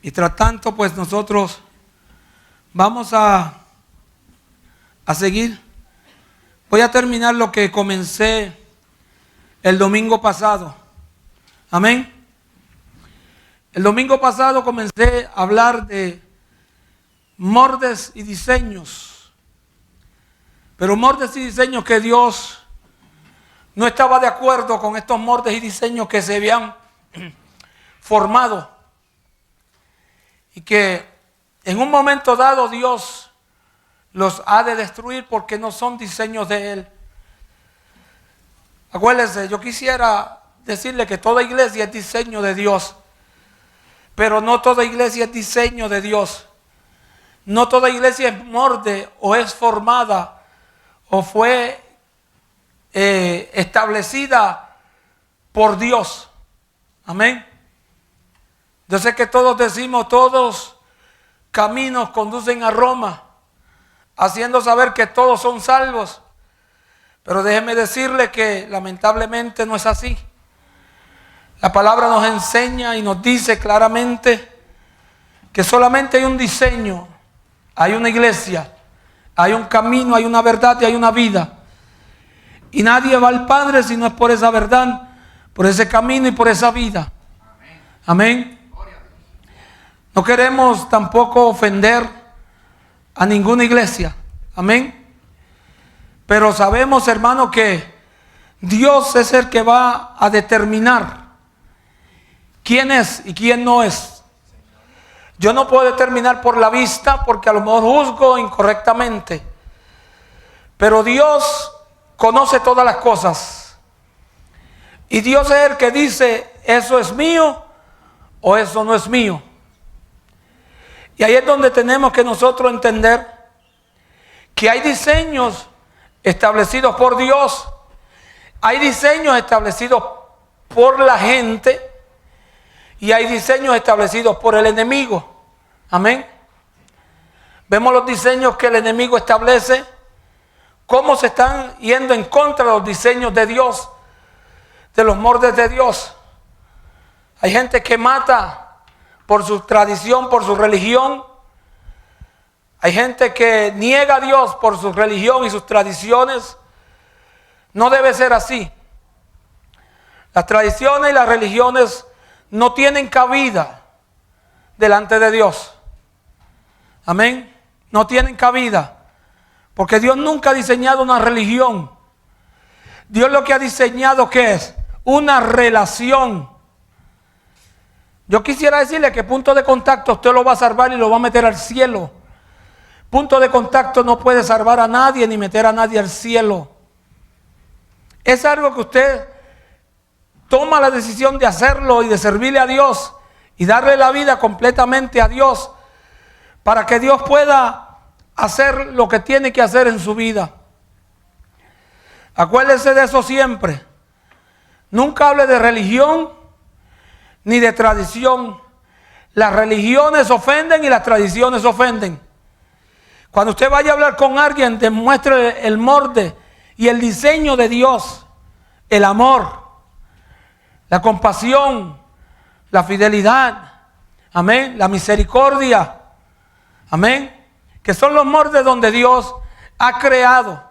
Mientras tanto, pues nosotros vamos a seguir. Voy a terminar lo que comencé el domingo pasado. Amén. El domingo pasado comencé a hablar de moldes y diseños. Pero moldes y diseños que Dios no estaba de acuerdo con estos moldes y diseños que se habían formado. Y que en un momento dado Dios los ha de destruir porque no son diseños de Él. Acuérdense, yo quisiera decirle que toda iglesia es diseño de Dios, pero no toda iglesia es diseño de Dios. No toda iglesia es molde o es formada o fue establecida por Dios. Amén. Yo sé que todos decimos, todos caminos conducen a Roma, haciendo saber que todos son salvos. Pero déjeme decirle que lamentablemente no es así. La palabra nos enseña y nos dice claramente que solamente hay un diseño, hay una iglesia, hay un camino, hay una verdad y hay una vida. Y nadie va al Padre si no es por esa verdad, por ese camino y por esa vida. Amén. No queremos tampoco ofender a ninguna iglesia. Amén. Pero sabemos, hermano, que Dios es el que va a determinar quién es y quién no es. Yo no puedo determinar por la vista porque a lo mejor juzgo incorrectamente. Pero Dios conoce todas las cosas. Y Dios es el que dice, eso es mío o eso no es mío. Y ahí es donde tenemos que nosotros entender que hay diseños establecidos por Dios, hay diseños establecidos por la gente y hay diseños establecidos por el enemigo. Amén. Vemos los diseños que el enemigo establece, cómo se están yendo en contra de los diseños de Dios, de los moldes de Dios. Hay gente que mata por su tradición, por su religión. Hay gente que niega a Dios por su religión y sus tradiciones. No debe ser así. Las tradiciones y las religiones no tienen cabida delante de Dios. Amén. No tienen cabida. Porque Dios nunca ha diseñado una religión. Dios lo que ha diseñado, ¿qué es? Una relación. Yo quisiera decirle que punto de contacto usted lo va a salvar y lo va a meter al cielo. Punto de contacto no puede salvar a nadie ni meter a nadie al cielo. Es algo que usted toma la decisión de hacerlo y de servirle a Dios y darle la vida completamente a Dios para que Dios pueda hacer lo que tiene que hacer en su vida. Acuérdese de eso siempre. Nunca hable de religión ni de tradición. Las religiones ofenden y las tradiciones ofenden. Cuando usted vaya a hablar con alguien, demuestre el molde y el diseño de Dios, el amor, la compasión, la fidelidad, amén, la misericordia, amén, que son los moldes donde Dios ha creado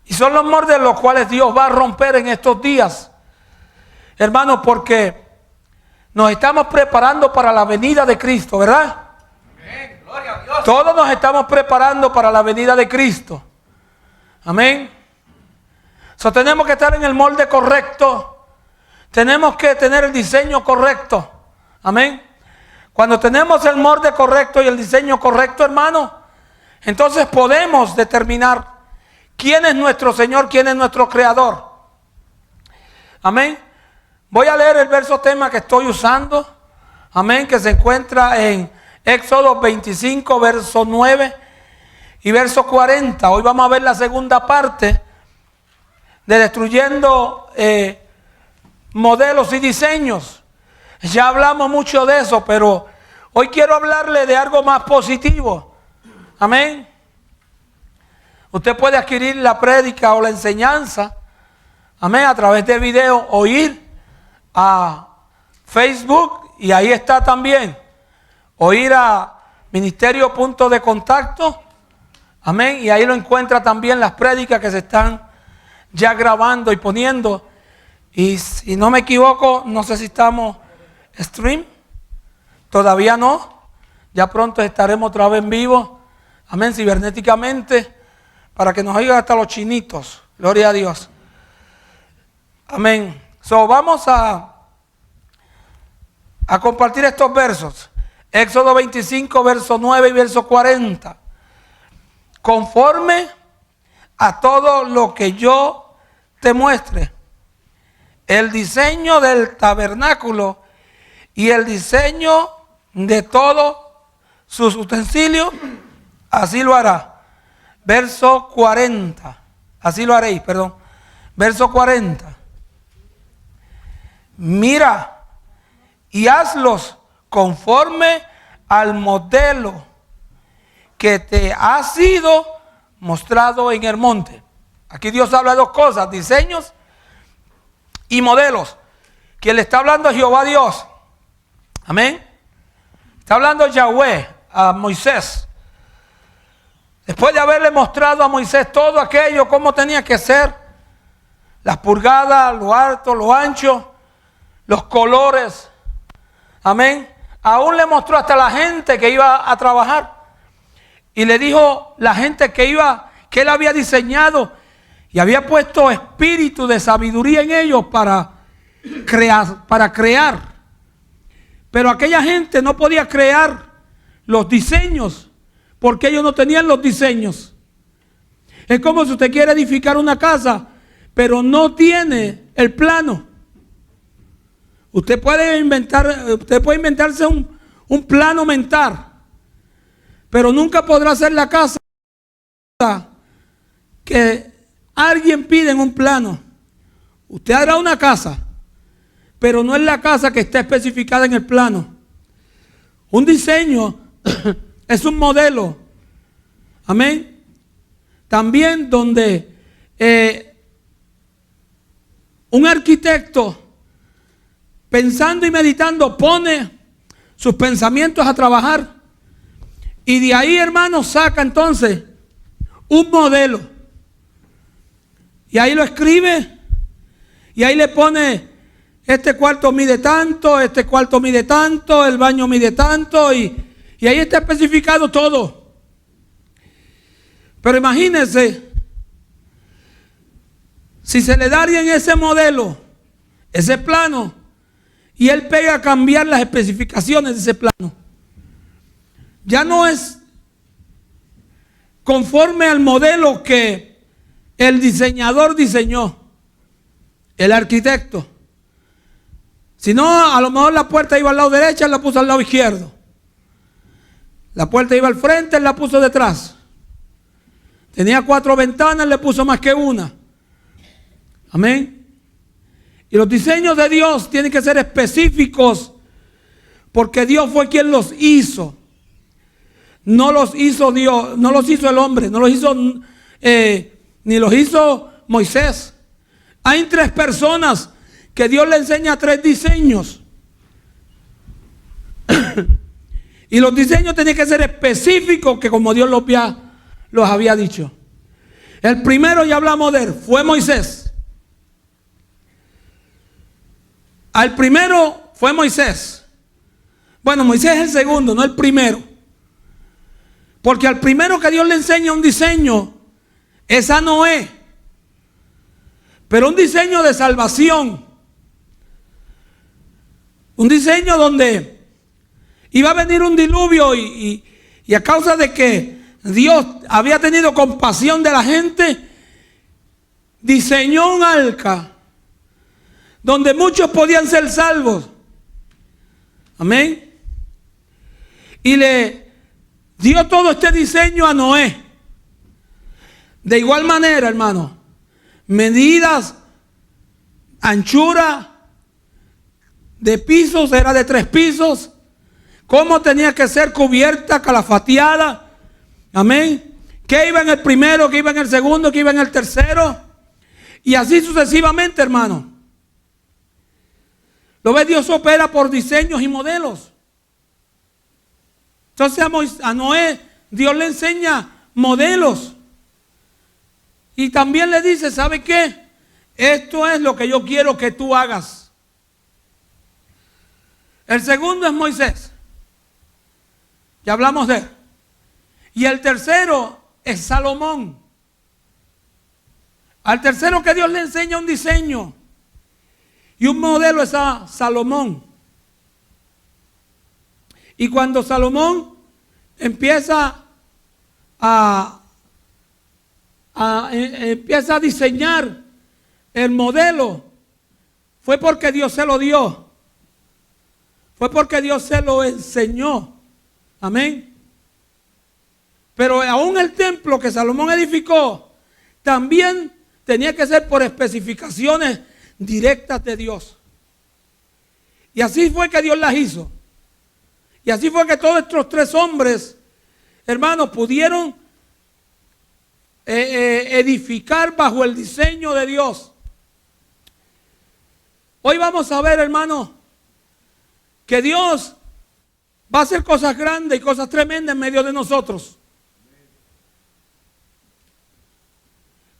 y son los moldes los cuales Dios va a romper en estos días, hermanos, porque nos estamos preparando para la venida de Cristo, ¿verdad? Amén. Gloria a Dios. Todos nos estamos preparando para la venida de Cristo. Amén. Tenemos que estar en el molde correcto. Tenemos que tener el diseño correcto. Amén. Cuando tenemos el molde correcto y el diseño correcto, hermano, entonces podemos determinar quién es nuestro Señor, quién es nuestro Creador. Amén. Voy a leer el verso tema que estoy usando, amén, que se encuentra en Éxodo 25, verso 9 y verso 40. Hoy vamos a ver la segunda parte de destruyendo modelos y diseños. Ya hablamos mucho de eso, pero hoy quiero hablarle de algo más positivo. Amén. Usted puede adquirir la prédica o la enseñanza, amén, a través de video o ir a Facebook y ahí está también. o ir a Ministerio Punto de Contacto. Amén. Y ahí lo encuentra también las prédicas que se están ya grabando y poniendo. Y si no me equivoco, no sé si estamos stream. Todavía no. Ya pronto estaremos otra vez en vivo. Amén. Cibernéticamente. Para que nos oigan hasta los chinitos. Gloria a Dios. Amén. So, vamos a compartir estos versos. Éxodo 25, verso 9 y verso 40. Conforme a todo lo que yo te muestre, el diseño del tabernáculo y el diseño de todos sus utensilios, así lo hará. Verso 40. Así lo haréis, perdón. Verso 40. Mira y hazlos conforme al modelo que te ha sido mostrado en el monte. Aquí Dios habla de dos cosas: diseños y modelos. Quien le está hablando es Jehová Dios. Amén. Está hablando Yahweh a Moisés. Después de haberle mostrado a Moisés todo aquello, cómo tenía que ser, las pulgadas, lo alto, lo ancho, los colores. Amén. Aún le mostró hasta la gente que iba a trabajar. Y le dijo la gente que él había diseñado y había puesto espíritu de sabiduría en ellos para crear. Pero aquella gente no podía crear los diseños porque ellos no tenían los diseños. Es como si usted quiere edificar una casa, pero no tiene el plano. Usted puede inventarse un plano mental, pero nunca podrá hacer la casa que alguien pide en un plano. Usted hará una casa, pero no es la casa que está especificada en el plano. Un diseño es un modelo. Amén. También donde un arquitecto, pensando y meditando, pone sus pensamientos a trabajar. Y de ahí, hermanos, saca entonces un modelo. Y ahí lo escribe. Y ahí le pone: este cuarto mide tanto, este cuarto mide tanto, el baño mide tanto. Y ahí está especificado todo. Pero imagínense, si se le daría en ese modelo, ese plano, y él pega a cambiar las especificaciones de ese plano, ya no es conforme al modelo que el diseñador diseñó, el arquitecto. Si no, a lo mejor la puerta iba al lado derecho, él la puso al lado izquierdo. La puerta iba al frente, él la puso detrás. Tenía 4 ventanas, le puso más que una. Amén. Y los diseños de Dios tienen que ser específicos, porque Dios fue quien los hizo. No los hizo Dios, no los hizo el hombre, no los hizo ni los hizo Moisés. Hay 3 personas que Dios le enseña 3 diseños. Y los diseños tienen que ser específicos, que como Dios los había dicho. El primero, ya hablamos de él, fue Moisés. Al primero fue Moisés. Bueno, Moisés es el segundo, no el primero. Porque al primero que Dios le enseña un diseño es a Noé. Pero un diseño de salvación. Un diseño donde iba a venir un diluvio y a causa de que Dios había tenido compasión de la gente, diseñó un arca donde muchos podían ser salvos. Amén. Y le dio todo este diseño a Noé. De igual manera, hermano, medidas, anchura de pisos, era de 3 pisos. Cómo tenía que ser cubierta, calafateada. Amén. Que iba en el primero, que iba en el segundo, que iba en el tercero. Y así sucesivamente, hermano. ¿Lo ves? Dios opera por diseños y modelos. Entonces a Noé Dios le enseña modelos. Y también le dice, ¿sabe qué? Esto es lo que yo quiero que tú hagas. El segundo es Moisés. Ya hablamos de él. Y el tercero es Salomón. Al tercero que Dios le enseña un diseño y un modelo es a Salomón. Y cuando Salomón empieza a diseñar el modelo, fue porque Dios se lo dio. Fue porque Dios se lo enseñó. Amén. Pero aún el templo que Salomón edificó también tenía que ser por especificaciones directas de Dios. Y así fue que Dios las hizo. Y así fue que todos estos tres hombres, hermanos, pudieron edificar bajo el diseño de Dios. Hoy vamos a ver, hermanos, que Dios va a hacer cosas grandes y cosas tremendas en medio de nosotros.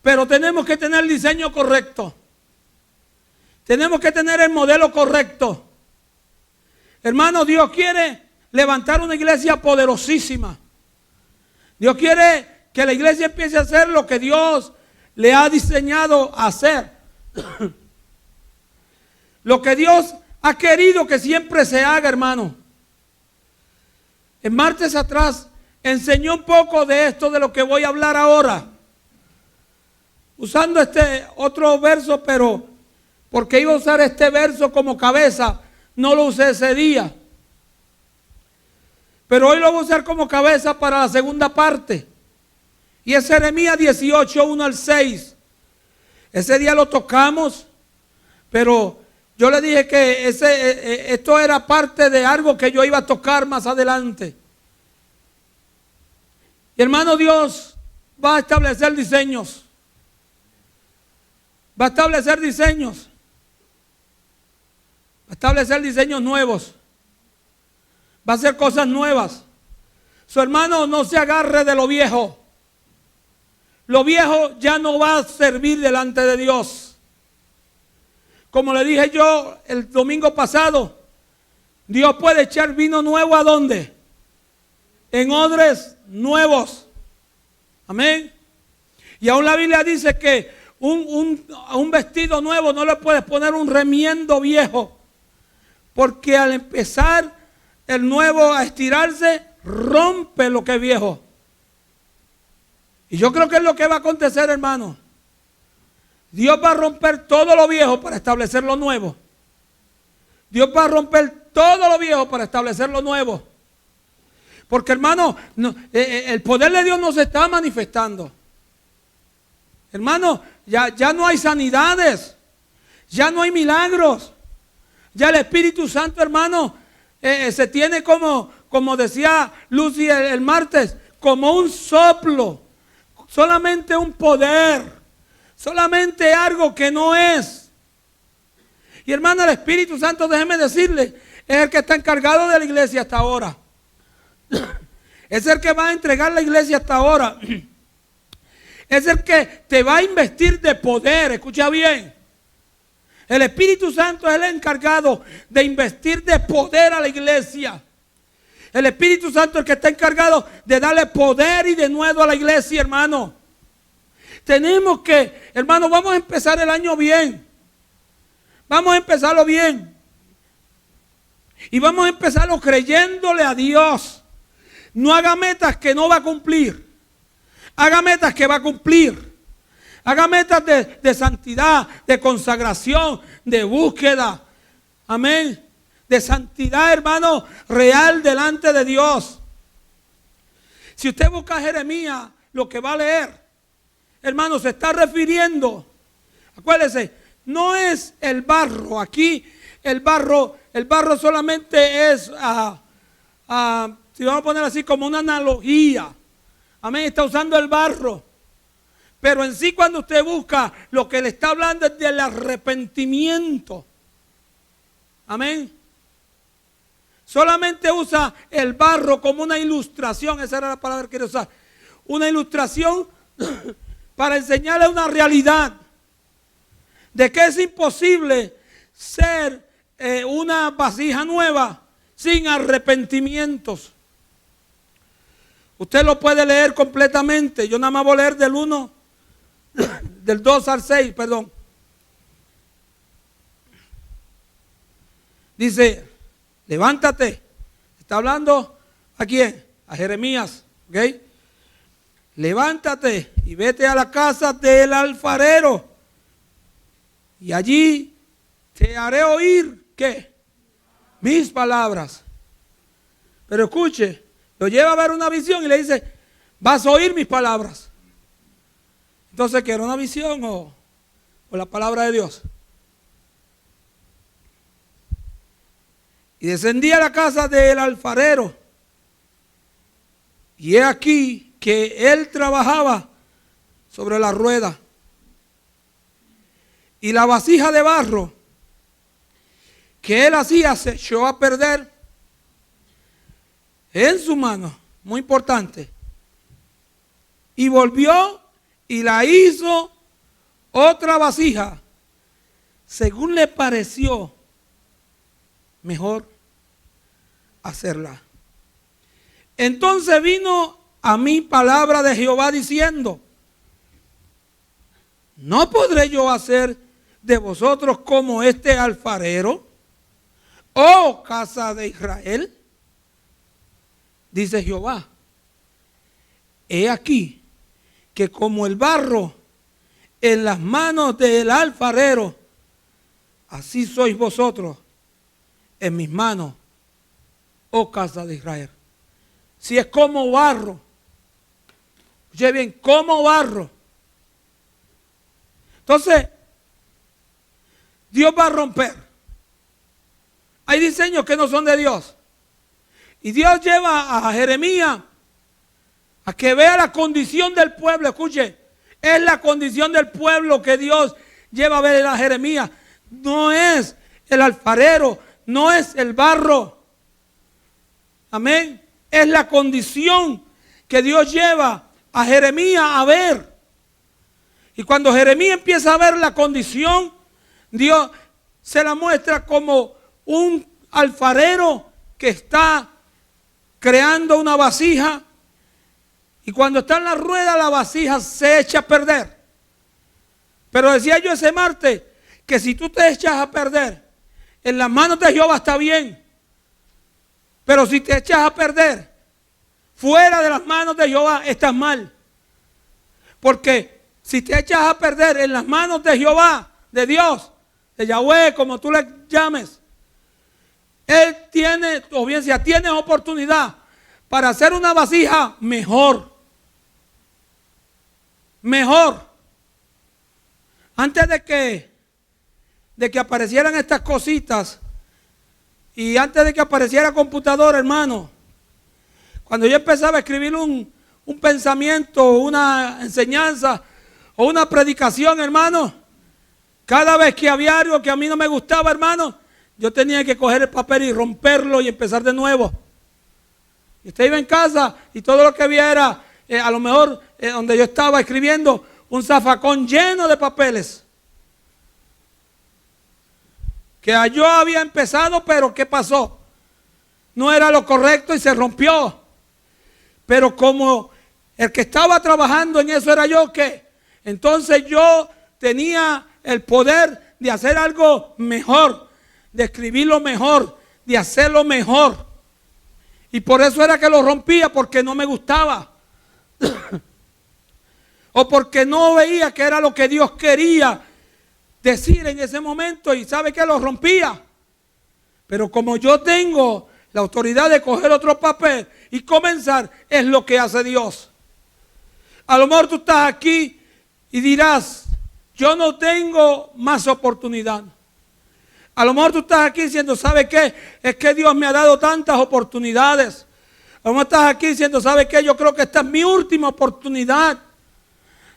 Pero tenemos que tener el diseño correcto. Tenemos que tener el modelo correcto. Hermano, Dios quiere levantar una iglesia poderosísima. Dios quiere que la iglesia empiece a hacer lo que Dios le ha diseñado hacer. Lo que Dios ha querido que siempre se haga, hermano. En martes atrás enseñé un poco de esto de lo que voy a hablar ahora. Usando este otro verso, pero porque iba a usar este verso como cabeza, no lo usé ese día. Pero hoy lo voy a usar como cabeza para la segunda parte. Y es Jeremías 18, 1 al 6. Ese día lo tocamos, pero yo le dije que esto era parte de algo que yo iba a tocar más adelante. Y hermano, Dios va a establecer diseños. Va a establecer diseños. Va a establecer diseños nuevos. Va a hacer cosas nuevas. Su hermano, no se agarre de lo viejo. Lo viejo ya no va a servir delante de Dios. Como le dije yo el domingo pasado, Dios puede echar vino nuevo ¿a dónde? En odres nuevos. Amén. Y aún la Biblia dice que a un vestido nuevo no le puedes poner un remiendo viejo, porque al empezar el nuevo a estirarse, rompe lo que es viejo. Y yo creo que es lo que va a acontecer, hermano. Dios va a romper todo lo viejo para establecer lo nuevo. Dios va a romper todo lo viejo para establecer lo nuevo. Porque, hermano, el poder de Dios no se está manifestando. Hermano, ya no hay sanidades, ya no hay milagros. Ya el Espíritu Santo, hermano, se tiene como decía Lucy el martes, como un soplo, solamente un poder, solamente algo que no es. Y hermano, el Espíritu Santo, déjeme decirle, es el que está encargado de la iglesia hasta ahora. Es el que va a entregar la iglesia hasta ahora. Es el que te va a investir de poder. Escucha bien. El Espíritu Santo es el encargado de investir de poder a la iglesia. El Espíritu Santo es el que está encargado de darle poder y de nuevo a la iglesia, hermano. Tenemos que, hermano, vamos a empezar el año bien. Vamos a empezarlo bien. Y vamos a empezarlo creyéndole a Dios. No haga metas que no va a cumplir. Haga metas que va a cumplir. Haga metas de santidad, de consagración, de búsqueda. Amén. De santidad, hermano, real delante de Dios. Si usted busca Jeremías, lo que va a leer, hermano, se está refiriendo. Acuérdese, no es el barro. Aquí el barro solamente es, si vamos a poner así como una analogía. Amén, está usando el barro. Pero en sí cuando usted busca, lo que le está hablando es del arrepentimiento. Amén. Solamente usa el barro como una ilustración. Esa era la palabra que quería usar. Una ilustración para enseñarle una realidad de que es imposible ser una vasija nueva sin arrepentimientos. Usted lo puede leer completamente. Yo nada más voy a leer del 2 al 6, perdón. Dice, levántate. Está hablando ¿a quién? A Jeremías, ¿ok? Levántate y vete a la casa del alfarero. Y allí te haré oír, ¿qué? Mis palabras. Pero escuche, lo lleva a ver una visión y le dice, vas a oír mis palabras. Entonces, ¿qué era una visión o la palabra de Dios? Y descendí a la casa del alfarero. Y he aquí que él trabajaba sobre la rueda. Y la vasija de barro que él hacía se echó a perder en su mano. Muy importante. Y volvió y la hizo otra vasija, según le pareció mejor hacerla. Entonces vino a mí palabra de Jehová diciendo, ¿no podré yo hacer de vosotros como este alfarero, oh casa de Israel? Dice Jehová, he aquí que como el barro en las manos del alfarero, así sois vosotros en mis manos, oh casa de Israel. Si es como barro, oye bien, como barro. Entonces, Dios va a romper. Hay diseños que no son de Dios. Y Dios lleva a Jeremías a que vea la condición del pueblo. Escuche, es la condición del pueblo que Dios lleva a ver a Jeremías. No es el alfarero, no es el barro. Amén. Es la condición que Dios lleva a Jeremías a ver. Y cuando Jeremías empieza a ver la condición, Dios se la muestra como un alfarero que está creando una vasija. Y cuando está en la rueda, la vasija se echa a perder. Pero decía yo ese martes que si tú te echas a perder, en las manos de Jehová está bien. Pero si te echas a perder fuera de las manos de Jehová, estás mal. Porque si te echas a perder en las manos de Jehová, de Dios, de Yahweh, como tú le llames, Él tiene, o bien sea, tienes oportunidad para hacer una vasija mejor. Mejor. Antes de que aparecieran estas cositas, y antes de que apareciera computadora, hermano, cuando yo empezaba a escribir un pensamiento, una enseñanza o una predicación, hermano, cada vez que había algo que a mí no me gustaba, hermano, yo tenía que coger el papel y romperlo y empezar de nuevo. Y usted iba en casa y todo lo que había era, a lo mejor, donde yo estaba escribiendo, un zafacón lleno de papeles. Que yo había empezado, pero ¿qué pasó? No era lo correcto y se rompió. Pero como el que estaba trabajando en eso era yo, ¿qué? Entonces yo tenía el poder de hacer algo mejor, de escribirlo mejor, de hacerlo mejor. Y por eso era que lo rompía, porque no me gustaba. O porque no veía que era lo que Dios quería decir en ese momento, y sabe que lo rompía. Pero como yo tengo la autoridad de coger otro papel y comenzar, es lo que hace Dios. A lo mejor tú estás aquí y dirás, yo no tengo más oportunidad. A lo mejor tú estás aquí diciendo, ¿sabe qué? Es que Dios me ha dado tantas oportunidades. A lo mejor estás aquí diciendo, ¿sabe qué? Yo creo que esta es mi última oportunidad.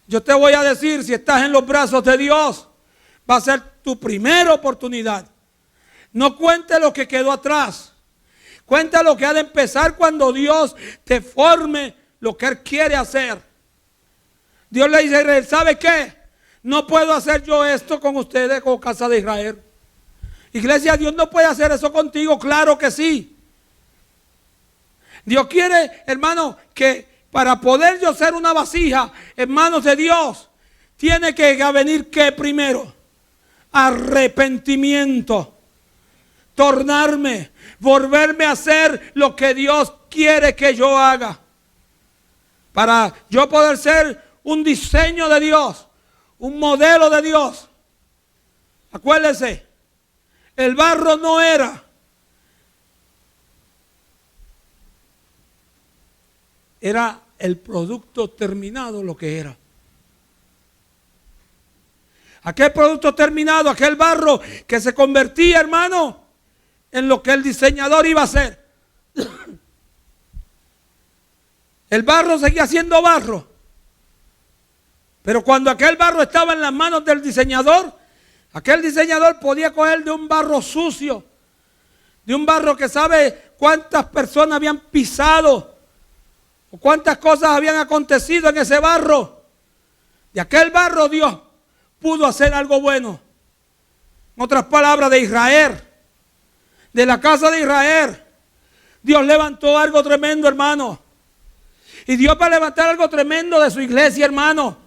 Yo te voy a decir, si estás en los brazos de Dios, va a ser tu primera oportunidad. No cuente lo que quedó atrás. Cuenta lo que ha de empezar cuando Dios te forme lo que Él quiere hacer. Dios le dice a Israel, ¿sabe qué? No puedo hacer yo esto con ustedes, con casa de Israel. Iglesia, Dios no puede hacer eso contigo, claro que sí. Dios quiere, hermano, que para poder yo ser una vasija en manos de Dios, tiene que venir ¿qué primero? Arrepentimiento. Tornarme, volverme a hacer lo que Dios quiere que yo haga. Para yo poder ser un diseño de Dios, un modelo de Dios. Acuérdese, el barro no era el producto terminado lo que era. Aquel producto terminado, aquel barro que se convertía, hermano, en lo que el diseñador iba a hacer. El barro seguía siendo barro. Pero cuando aquel barro estaba en las manos del diseñador, aquel diseñador podía coger de un barro sucio, de un barro que sabe cuántas personas habían pisado, o cuántas cosas habían acontecido en ese barro. De aquel barro Dios pudo hacer algo bueno. En otras palabras, de Israel, de la casa de Israel, Dios levantó algo tremendo, hermano. Y Dios va a levantar algo tremendo de su iglesia, hermano.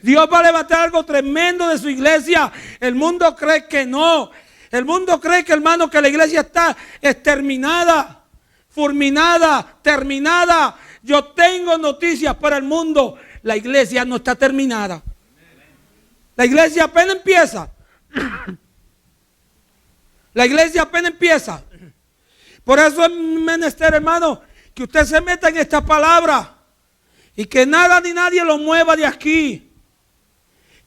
Dios va a levantar algo tremendo de su iglesia. El mundo cree que no. El mundo cree que, hermano, que la iglesia está exterminada, fulminada, terminada. Yo tengo noticias para el mundo. La iglesia no está terminada. La iglesia apenas empieza. La iglesia apenas empieza. Por eso es menester, hermano, que usted se meta en esta palabra y que nada ni nadie lo mueva de aquí.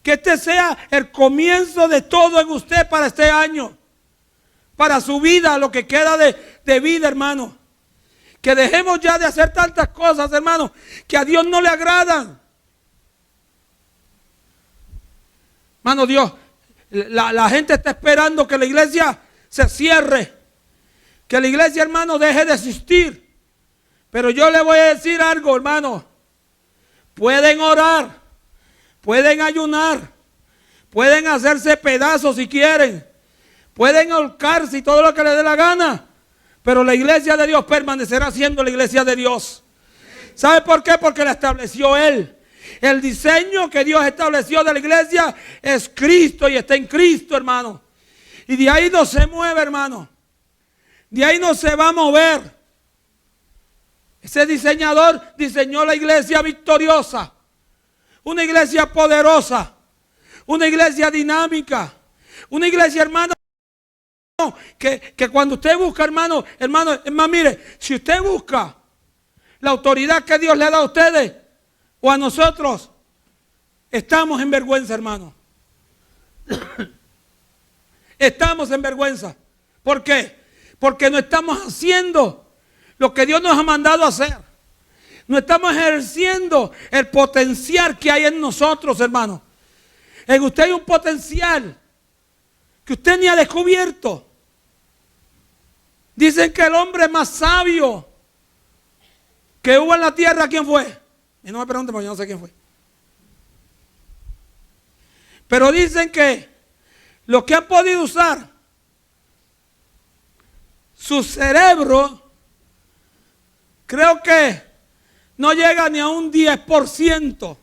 Que este sea el comienzo de todo en usted para este año, para su vida, lo que queda de vida, hermano. Que dejemos ya de hacer tantas cosas, hermano, que a Dios no le agradan. Hermano, Dios, la gente está esperando que la iglesia se cierre, que la iglesia, hermano, deje de existir. Pero yo le voy a decir algo, hermano. Pueden orar, pueden ayunar, pueden hacerse pedazos si quieren, pueden ahorcarse y todo lo que les dé la gana, pero la iglesia de Dios permanecerá siendo la iglesia de Dios. ¿Sabe por qué? Porque la estableció Él. El diseño que Dios estableció de la iglesia es Cristo y está en Cristo, hermano. Y de ahí no se mueve, hermano. De ahí no se va a mover. Ese diseñador diseñó la iglesia victoriosa. Una iglesia poderosa. Una iglesia dinámica. Una iglesia, hermano, que cuando usted busca, hermano, es más, mire, si usted busca la autoridad que Dios le ha dado a ustedes o a nosotros, estamos en vergüenza, hermano. Estamos en vergüenza. ¿Por qué? Porque no estamos haciendo lo que Dios nos ha mandado a hacer. No estamos ejerciendo el potencial que hay en nosotros, hermano. En usted hay un potencial que usted ni ha descubierto. Dicen que el hombre más sabio que hubo en la tierra, ¿quién fue? Y no me pregunten porque yo no sé quién fue. Pero dicen que los que han podido usar su cerebro, creo que no llega ni a un 10%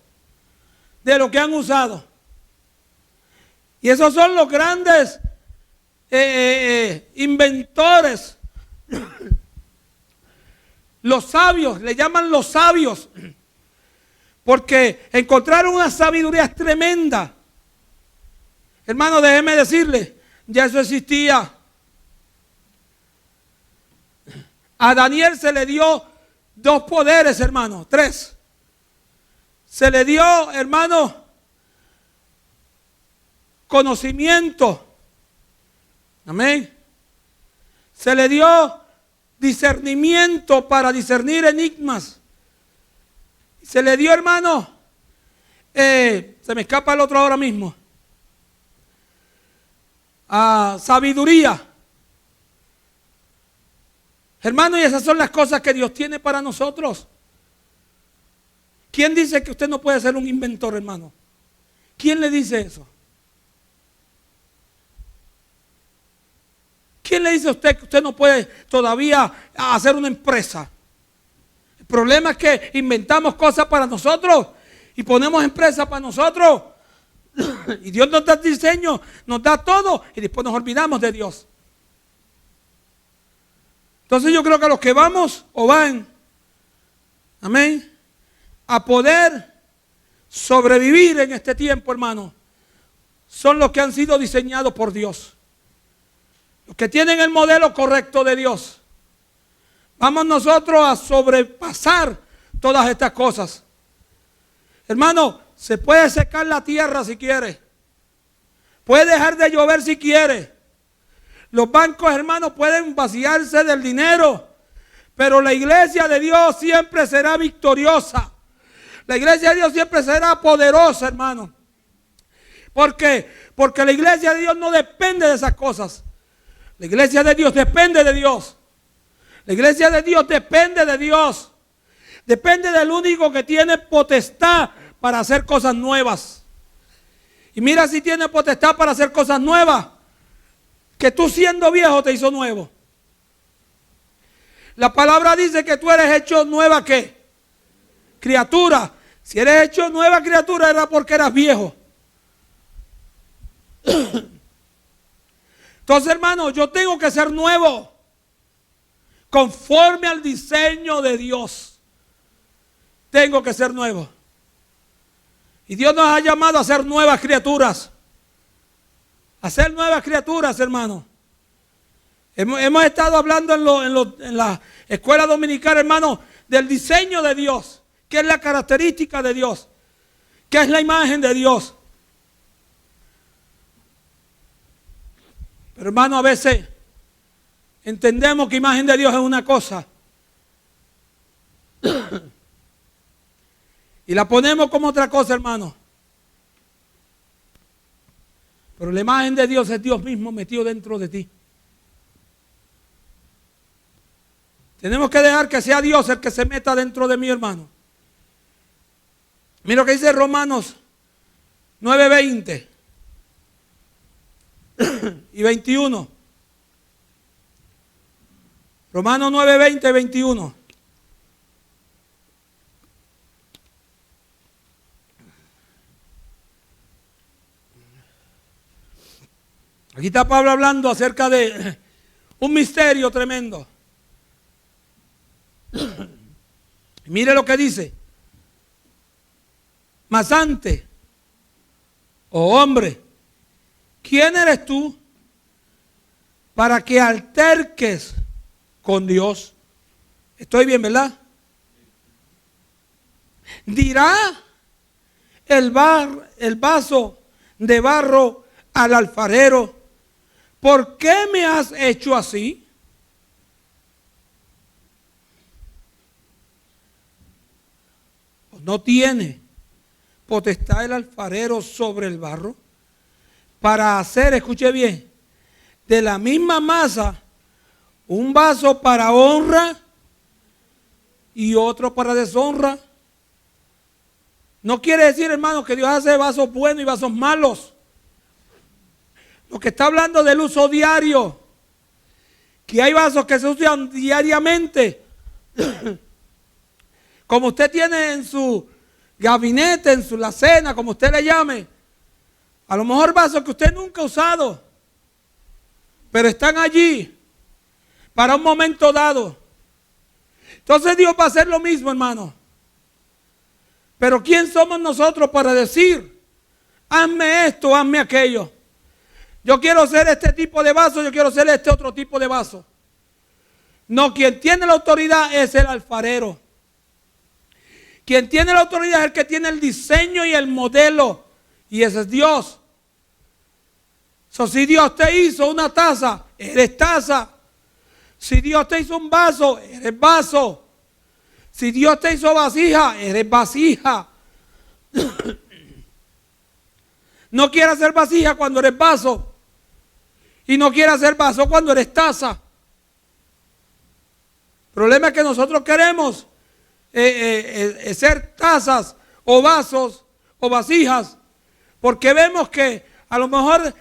de lo que han usado. Y esos son los grandes inventores. Los sabios, le llaman los sabios, porque encontraron una sabiduría tremenda. Hermano, déjeme decirle, ya eso existía. A Daniel se le dio 2 poderes, hermano, 3. Se le dio, hermano, conocimiento. Amén. Se le dio discernimiento para discernir enigmas. Se le dio, hermano, se me escapa el otro ahora mismo. Sabiduría. Hermano, y esas son las cosas que Dios tiene para nosotros. ¿Quién dice que usted no puede ser un inventor, hermano? ¿Quién le dice eso? ¿Quién le dice a usted que usted no puede todavía hacer una empresa? El problema es que inventamos cosas para nosotros y ponemos empresas para nosotros. Y Dios nos da diseño, nos da todo y después nos olvidamos de Dios. Entonces yo creo que los que vamos o van, amén, a poder sobrevivir en este tiempo, hermano, son los que han sido diseñados por Dios. Los que tienen el modelo correcto de Dios. Vamos nosotros a sobrepasar todas estas cosas. Hermano, se puede secar la tierra si quiere. Puede dejar de llover si quiere. Los bancos, hermanos, pueden vaciarse del dinero. Pero la iglesia de Dios siempre será victoriosa. La iglesia de Dios siempre será poderosa, hermano. ¿Por qué? Porque la iglesia de Dios no depende de esas cosas. La iglesia de Dios depende de Dios. La iglesia de Dios depende de Dios. Depende del único que tiene potestad para hacer cosas nuevas. Y mira si tiene potestad para hacer cosas nuevas, que tú siendo viejo te hizo nuevo. La palabra dice que tú eres hecho nueva, ¿qué? Criatura. Si eres hecho nueva criatura era porque eras viejo. Entonces, hermano, yo tengo que ser nuevo, conforme al diseño de Dios. Tengo que ser nuevo. Y Dios nos ha llamado a ser nuevas criaturas. A ser nuevas criaturas, hermano. Hemos estado hablando en la escuela dominical, hermano, del diseño de Dios, que es la característica de Dios, que es la imagen de Dios. Pero hermano, a veces entendemos que imagen de Dios es una cosa y la ponemos como otra cosa, hermano. Pero la imagen de Dios es Dios mismo metido dentro de ti. Tenemos que dejar que sea Dios el que se meta dentro de mí, hermano. Mira lo que dice Romanos 9:20 y 21. Romanos 9:20 y 21. Aquí está Pablo hablando acerca de un misterio tremendo. Mire lo que dice. Mas antes, oh hombre, ¿quién eres tú para que alterques con Dios? Estoy bien, ¿verdad? Dirá el vaso de barro al alfarero: ¿por qué me has hecho así? ¿No tiene potestad el alfarero sobre el barro para hacer, escuche bien, de la misma masa un vaso para honra y otro para deshonra? No quiere decir, hermano, que Dios hace vasos buenos y vasos malos. Lo que está hablando del uso diario, que hay vasos que se usan diariamente. Como usted tiene en su gabinete, en su alacena, como usted le llame. A lo mejor vasos que usted nunca ha usado, pero están allí para un momento dado. Entonces Dios va a hacer lo mismo, hermano. Pero ¿quién somos nosotros para decir: hazme esto, hazme aquello? Yo quiero ser este tipo de vaso, yo quiero ser este otro tipo de vaso. No, quien tiene la autoridad es el alfarero. Quien tiene la autoridad es el que tiene el diseño y el modelo. Y ese es Dios. Si Dios te hizo una taza, eres taza. Si Dios te hizo un vaso, eres vaso. Si Dios te hizo vasija, eres vasija. No quieras ser vasija cuando eres vaso. Y no quieras ser vaso cuando eres taza. problema es que nosotros queremos ser tazas o vasos o vasijas, porque vemos que a lo mejor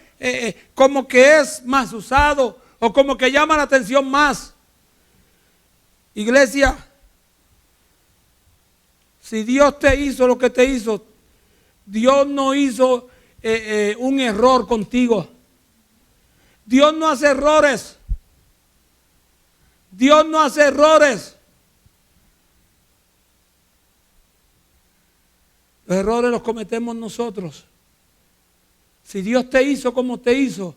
como que es más usado o como que llama la atención más. Iglesia, si Dios te hizo lo que te hizo, Dios no hizo un error contigo. Dios no hace errores. Dios no hace errores. Los errores los cometemos nosotros. Si Dios te hizo como te hizo,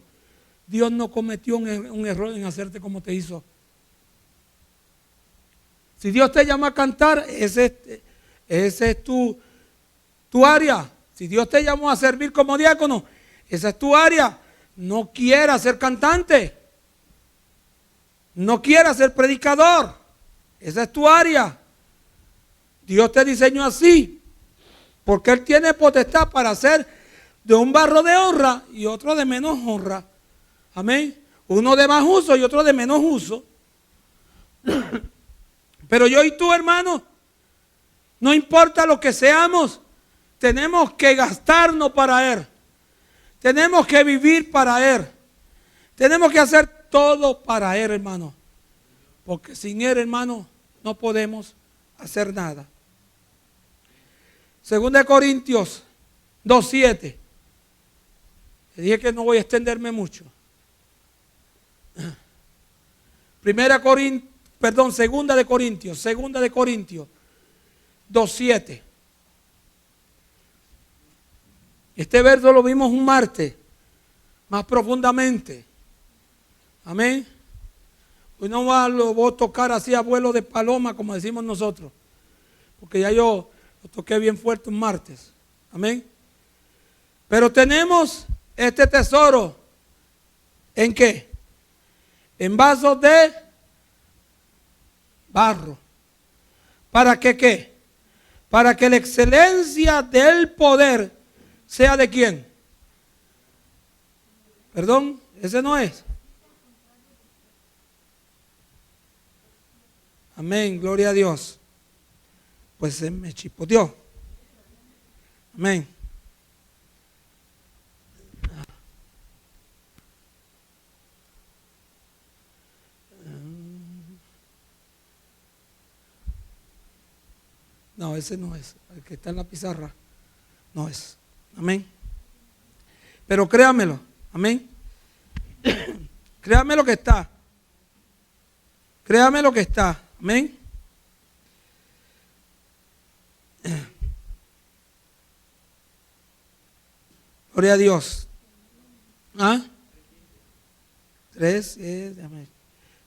Dios no cometió un error en hacerte como te hizo. Si Dios te llama a cantar, ese es tu área. Si Dios te llamó a servir como diácono, esa es tu área. No quieras ser cantante. No quieras ser predicador. Esa es tu área. Dios te diseñó así, porque Él tiene potestad para hacer de un barro de honra y otro de menos honra. Amén. Uno de más uso y otro de menos uso. Pero yo y tú, hermano, no importa lo que seamos, tenemos que gastarnos para Él. Tenemos que vivir para Él. Tenemos que hacer todo para Él, hermano. Porque sin Él, hermano, no podemos hacer nada. 2 Corintios 2:7. Le dije que no voy a extenderme mucho. 2 de Corintios 2:7. Este verso lo vimos un martes más profundamente. Amén. Hoy no lo voy a tocar así a vuelo de paloma, como decimos nosotros, porque ya yo lo toqué bien fuerte un martes. Amén. Pero tenemos este tesoro. ¿En qué? En vasos de barro. ¿Para que qué? Para que la excelencia del poder sea de quién. Perdón, ese no es. Amén, gloria a Dios. Pues se me chipoteó. Amén. No, ese no es. El que está en la pizarra no es. Amén. Pero créamelo. Amén. Créame lo que está. Créame lo que está. Amén. Gloria a Dios. ¿Ah? 3, déjame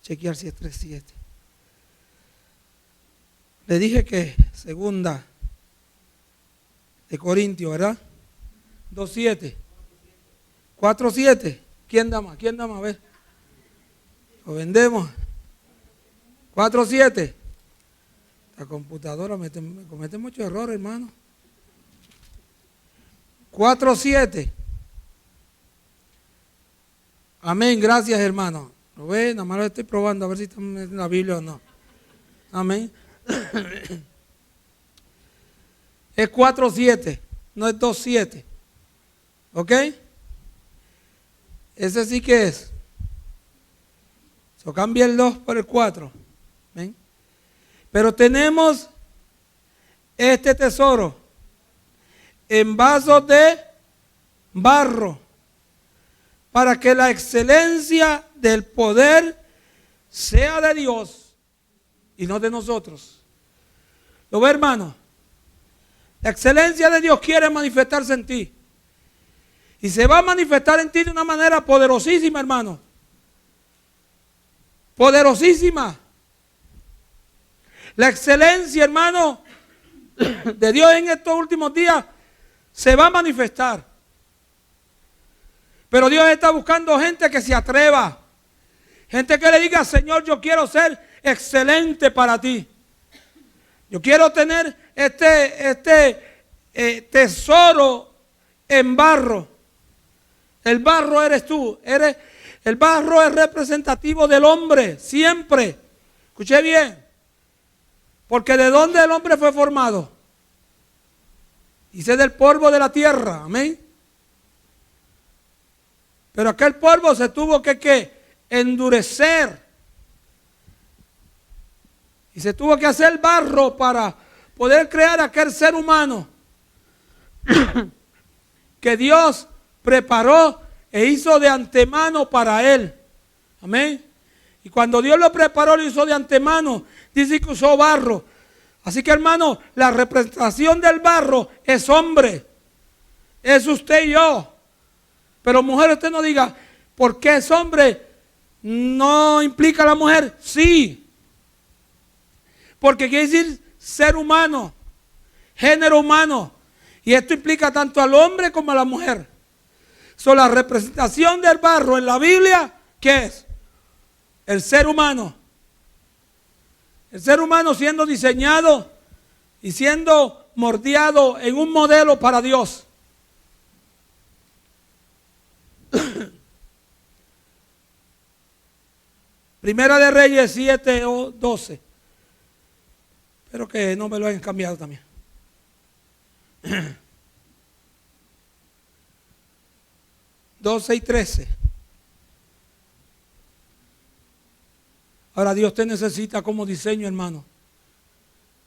chequear si es 3:7. Le dije que 2 de Corintios, ¿verdad? 2:7. 4:7. ¿Quién da más? ¿Quién da más? A ver. Lo vendemos. 4:7. La computadora me comete muchos errores, hermano. 4:7. Amén, gracias, hermano. ¿Lo ve? Nada más lo estoy probando a ver si está en la Biblia o no. Amén. Es 4:7, no es 2:7. ¿Ok? Ese sí que es. So, cambia el 2 por el 4. ¿Ven? Pero tenemos este tesoro en vasos de barro, para que la excelencia del poder sea de Dios y no de nosotros. ¿Lo ve, hermano? La excelencia de Dios quiere manifestarse en ti. Y se va a manifestar en ti de una manera poderosísima, hermano. Poderosísima. La excelencia, hermano, de Dios en estos últimos días se va a manifestar. Pero Dios está buscando gente que se atreva. Gente que le diga: Señor, yo quiero ser excelente para ti. Yo quiero tener este tesoro en barro. El barro eres tú. El barro es representativo del hombre, siempre. Escuché bien. Porque ¿de dónde el hombre fue formado? Dice del polvo de la tierra, amén. Pero aquel polvo se tuvo que endurecer. Y se tuvo que hacer barro para poder crear aquel ser humano que Dios preparó e hizo de antemano para él. Amén. Y cuando Dios lo preparó, lo hizo de antemano. Dice que usó barro. Así que, hermano, la representación del barro es hombre. Es usted y yo. Pero mujer, usted no diga, ¿por qué es hombre? ¿No implica a la mujer? Sí. Porque quiere decir ser humano, género humano. Y esto implica tanto al hombre como a la mujer. La representación del barro en la Biblia, ¿qué es? El ser humano. El ser humano siendo diseñado y siendo moldeado en un modelo para Dios. Primera de Reyes 7 o 12. Espero que no me lo hayan cambiado también. 12 y 13. Ahora Dios te necesita como diseño, hermano.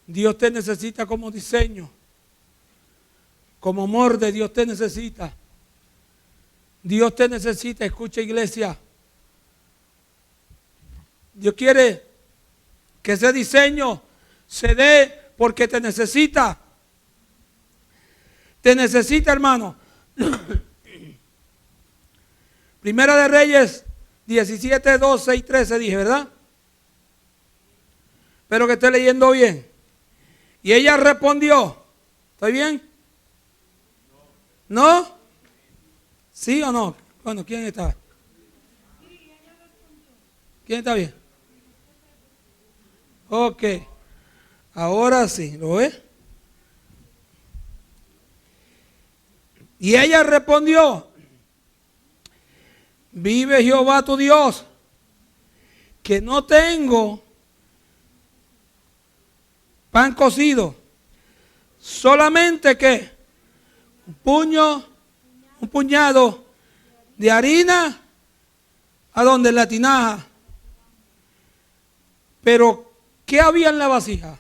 Dios te necesita como diseño. Como molde, Dios te necesita. Dios te necesita. Escucha, iglesia. Dios quiere que ese diseño se dé porque te necesita. Te necesita, hermano. Primera de Reyes 17, 12 y 13 dije, ¿verdad? Espero que esté leyendo bien. Y ella respondió, ¿estoy bien? ¿No? ¿Sí o no? Bueno, ¿quién está? ¿Quién está bien? Ok. Ahora sí, ¿lo ves? Y ella respondió, vive Jehová tu Dios, que no tengo pan cocido, solamente que un puñado de harina, ¿a dónde? En la tinaja. Pero, ¿qué había en la vasija?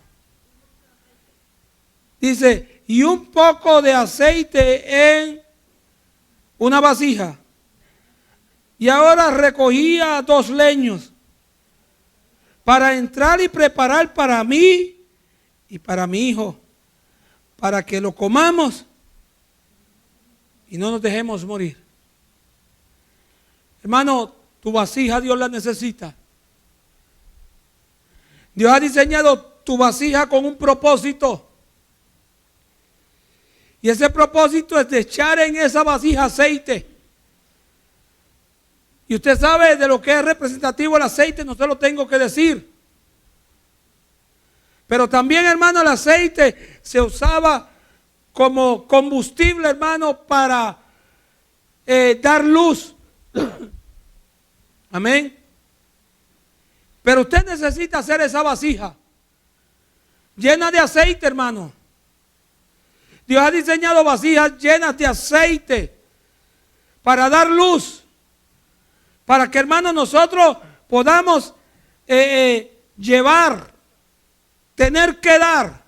Dice, y un poco de aceite en una vasija. Y ahora recogía 2 leños para entrar y preparar para mí y para mi hijo, para que lo comamos y no nos dejemos morir. Hermano, tu vasija Dios la necesita. Dios ha diseñado tu vasija con un propósito. Y ese propósito es de echar en esa vasija aceite. Y usted sabe de lo que es representativo el aceite, no se lo tengo que decir. Pero también, hermano, el aceite se usaba como combustible, hermano, para dar luz. Amén. Pero usted necesita hacer esa vasija llena de aceite, hermano. Dios ha diseñado vasijas llenas de aceite para dar luz. Para que, hermano, nosotros podamos llevar, tener que dar.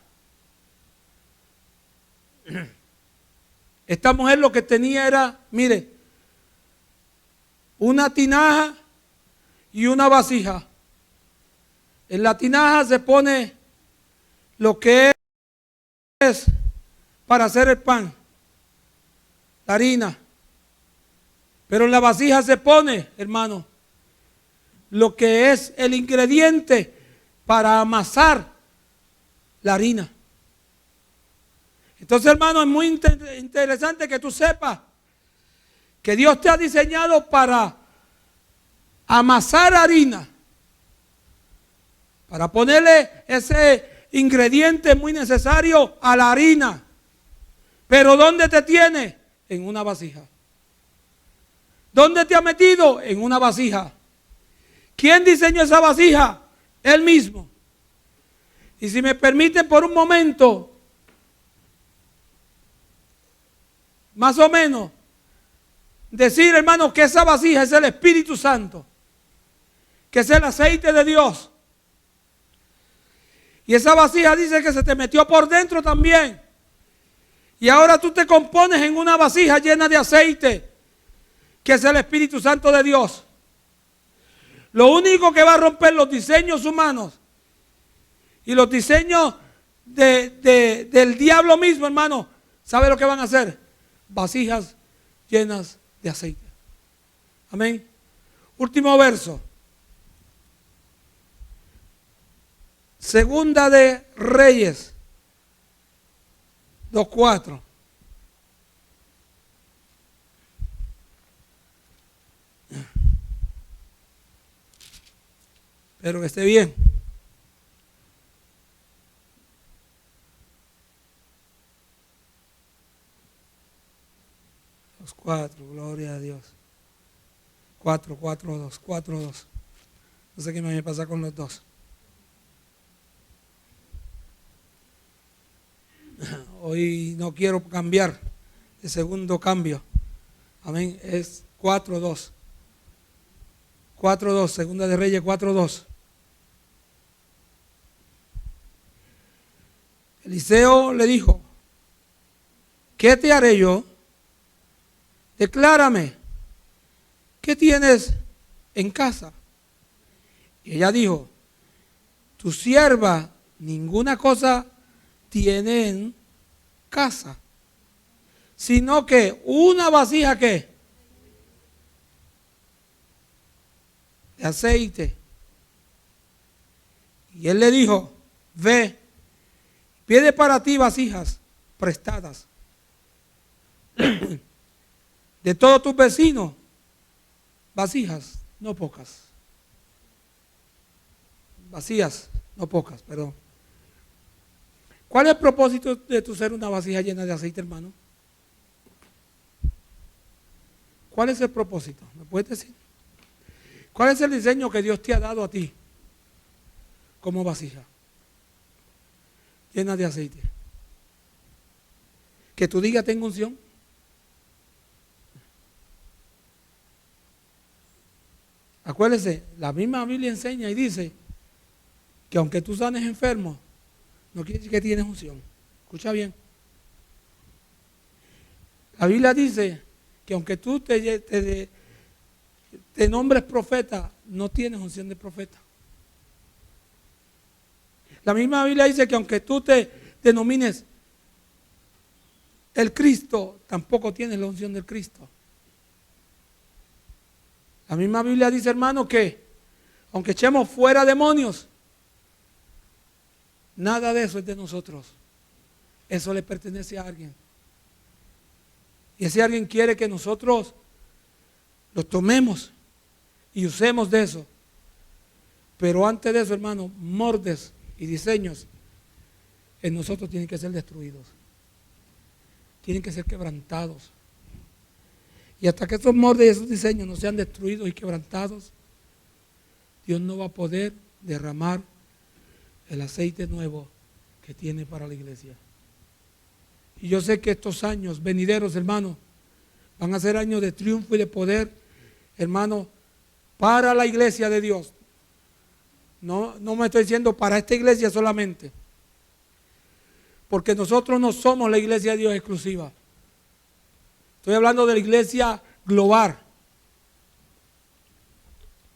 Esta mujer lo que tenía era, mire, una tinaja y una vasija. En la tinaja se pone lo que es para hacer el pan, la harina. Pero en la vasija se pone, hermano, lo que es el ingrediente para amasar la harina. Entonces, hermano, es muy interesante que tú sepas que Dios te ha diseñado para amasar harina, para ponerle ese ingrediente muy necesario a la harina. Pero ¿dónde te tiene? En una vasija. ¿Dónde te ha metido? En una vasija. ¿Quién diseñó esa vasija? Él mismo. Y si me permiten por un momento, más o menos, decir, hermano, que esa vasija es el Espíritu Santo, que es el aceite de Dios. Y esa vasija dice que se te metió por dentro también. Y ahora tú te compones en una vasija llena de aceite, que es el Espíritu Santo de Dios. Lo único que va a romper los diseños humanos y los diseños del diablo mismo, hermano, ¿sabe lo que van a hacer? Vasijas llenas de aceite. Amén. Último verso. Segunda de Reyes 2:4. Espero que esté bien. 2:4, gloria a Dios. 4:2, 4:2. No sé qué me pasa con los dos. Hoy no quiero cambiar de segundo cambio. Amén. Es 4:2. 4:2, Segunda de Reyes 4:2. Eliseo le dijo: ¿qué te haré yo? Declárame, ¿qué tienes en casa? Y ella dijo: tu sierva ninguna cosa tiene en casa, sino que una vasija ¿qué? De aceite. Y él le dijo: ve, pide para ti vasijas prestadas de todos tus vecinos, vasijas, no pocas. Vacías, no pocas, perdón. ¿Cuál es el propósito de tu ser una vasija llena de aceite, hermano? ¿Cuál es el propósito? ¿Me puedes decir? ¿Cuál es el diseño que Dios te ha dado a ti como vasija llena de aceite? Que tú digas: tengo unción. Acuérdese, la misma Biblia enseña y dice que aunque tú sanes enfermo, no quiere decir que tienes unción. Escucha bien. La Biblia dice que aunque tú te nombres profeta, no tienes unción de profeta. La misma Biblia dice que aunque tú te denomines el Cristo, tampoco tienes la unción del Cristo. La misma Biblia dice, hermano, que aunque echemos fuera demonios, nada de eso es de nosotros. Eso le pertenece a alguien. Y ese alguien quiere que nosotros lo tomemos y usemos de eso. Pero antes de eso, hermano, moldes y diseños en nosotros tienen que ser destruidos. Tienen que ser quebrantados. Y hasta que esos moldes y esos diseños no sean destruidos y quebrantados, Dios no va a poder derramar el aceite nuevo que tiene para la iglesia. Y yo sé que estos años venideros, hermano, van a ser años de triunfo y de poder, hermano, para la iglesia de Dios. No me estoy diciendo para esta iglesia solamente, porque nosotros no somos la iglesia de Dios exclusiva. Estoy hablando de la iglesia global.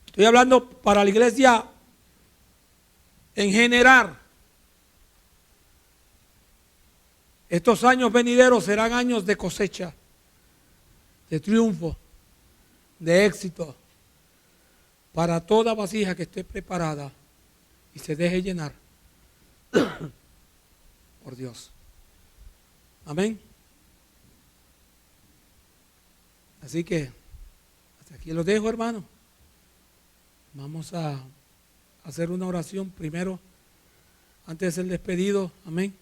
Estoy hablando para la iglesia en general. Estos años venideros serán años de cosecha, de triunfo, de éxito, para toda vasija que esté preparada y se deje llenar por Dios. Amén. Así que hasta aquí los dejo, hermano. Vamos a hacer una oración primero, antes de ser despedido. Amén.